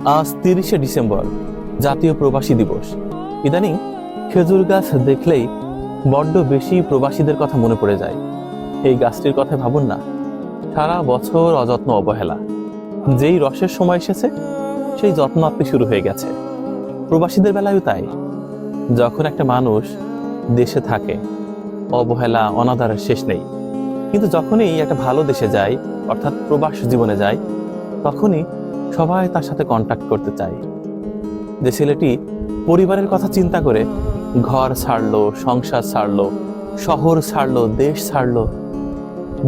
আজ 30শে ডিসেম্বর, জাতীয় প্রবাসী দিবস। ইদানিং খেজুর গাছ দেখলেই বড্ড বেশি প্রবাসীদের কথা মনে পড়ে যায়। এই গাছটির কথা ভাবুন না, সারা বছর অযত্ন অবহেলা, যেই রসের সময় এসেছে সেই যত্ন আপনি শুরু হয়ে গেছে। প্রবাসীদের বেলায়ও তাই। যখন একটা মানুষ দেশে থাকে, অবহেলা অনাদরের শেষ নেই, কিন্তু যখনই একটা ভালো দেশে যায়, অর্থাৎ প্রবাস জীবনে যায়, তখনই সবাই তার সাথে কন্ট্যাক্ট করতে চায়। যে ছেলেটি পরিবারের কথা চিন্তা করে ঘর ছাড়লো, সংসার ছাড়লো, শহর ছাড়লো, দেশ ছাড়লো,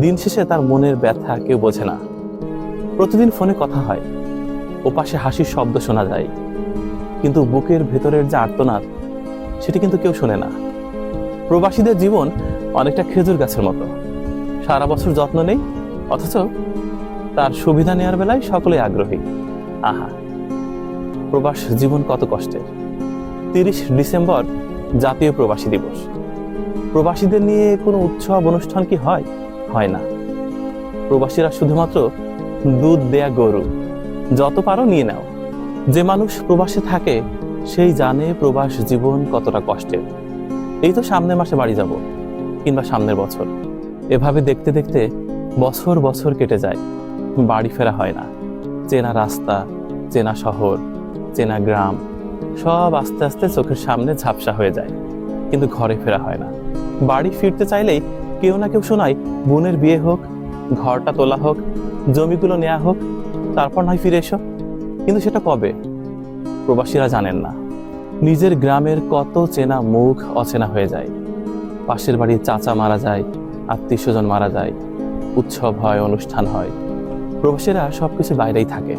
দিন শেষে তার মনের ব্যথা কেউ বোঝে না। প্রতিদিন ফোনে কথা হয়, ওপাশে হাসির শব্দ শোনা যায়, কিন্তু বুকের ভেতরের যে আর্তনাদ সেটি কিন্তু কেউ শোনে না। প্রবাসীদের জীবন অনেকটা খেজুর গাছের মতো, সারা বছর যত্ন নেই, অথচ তার সুবিধা নেওয়ার বেলায় সকলেই আগ্রহী। আহা, প্রবাস জীবন কত কষ্টের। 30 ডিসেম্বর জাতীয় প্রবাসী দিবস। প্রবাসীদের নিয়ে কোনো উৎসব অনুষ্ঠান কি হয়? হয় না। প্রবাসীরা শুধুমাত্র দুধ দেয়া গরু, যত পারো নিয়ে নাও। যে মানুষ প্রবাসে থাকে সেই জানে প্রবাস জীবন কতটা কষ্টের। এই তো সামনের মাসে বাড়ি যাব, কিংবা সামনের বছর, এভাবে দেখতে দেখতে বছর বছর কেটে যায়, বাড়ি ফেরা হয় না। চেনা রাস্তা, চেনা শহর, চেনা গ্রাম, সব আস্তে আস্তে চোখের সামনে ঝাপসা হয়ে যায়, কিন্তু ঘরে ফেরা হয় না। বাড়ি ফিরতে চাইলেই কেউ না কেউ শোনায়, বোনের বিয়ে হোক, ঘরটা তোলা হোক, জমিগুলো নেওয়া হোক, তারপর নয় ফিরে এসো। কিন্তু সেটা কবে? প্রবাসীরা জানেন না, নিজের গ্রামের কত চেনা মুখ অচেনা হয়ে যায়। পাশের বাড়ির চাচা মারা যায়, আত্মীয় স্বজন মারা যায়, উৎসব হয়, অনুষ্ঠান হয়, প্রবাসীরা সবকিছু বাইরেই থাকে।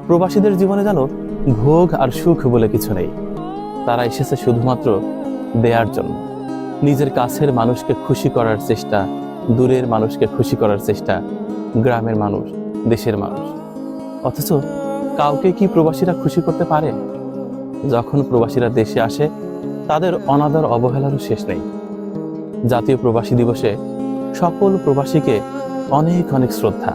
প্রবাসীদের জীবনে যেন ভোগ আর সুখ বলে কিছু নেই। তারা এসেছে শুধুমাত্র দেয়ার জন্য। নিজের কাছের মানুষকে খুশি করার চেষ্টা, দূরের মানুষকে খুশি করার চেষ্টা, গ্রামের মানুষ, দেশের মানুষ। অথচ কাউকে কি প্রবাসীরা খুশি করতে পারে? যখন প্রবাসীরা দেশে আসে, তাদের অনাদর অবহেলারও শেষ নেই। জাতীয় প্রবাসী দিবসে সকল প্রবাসীকে অনেক অনেক শ্রদ্ধা।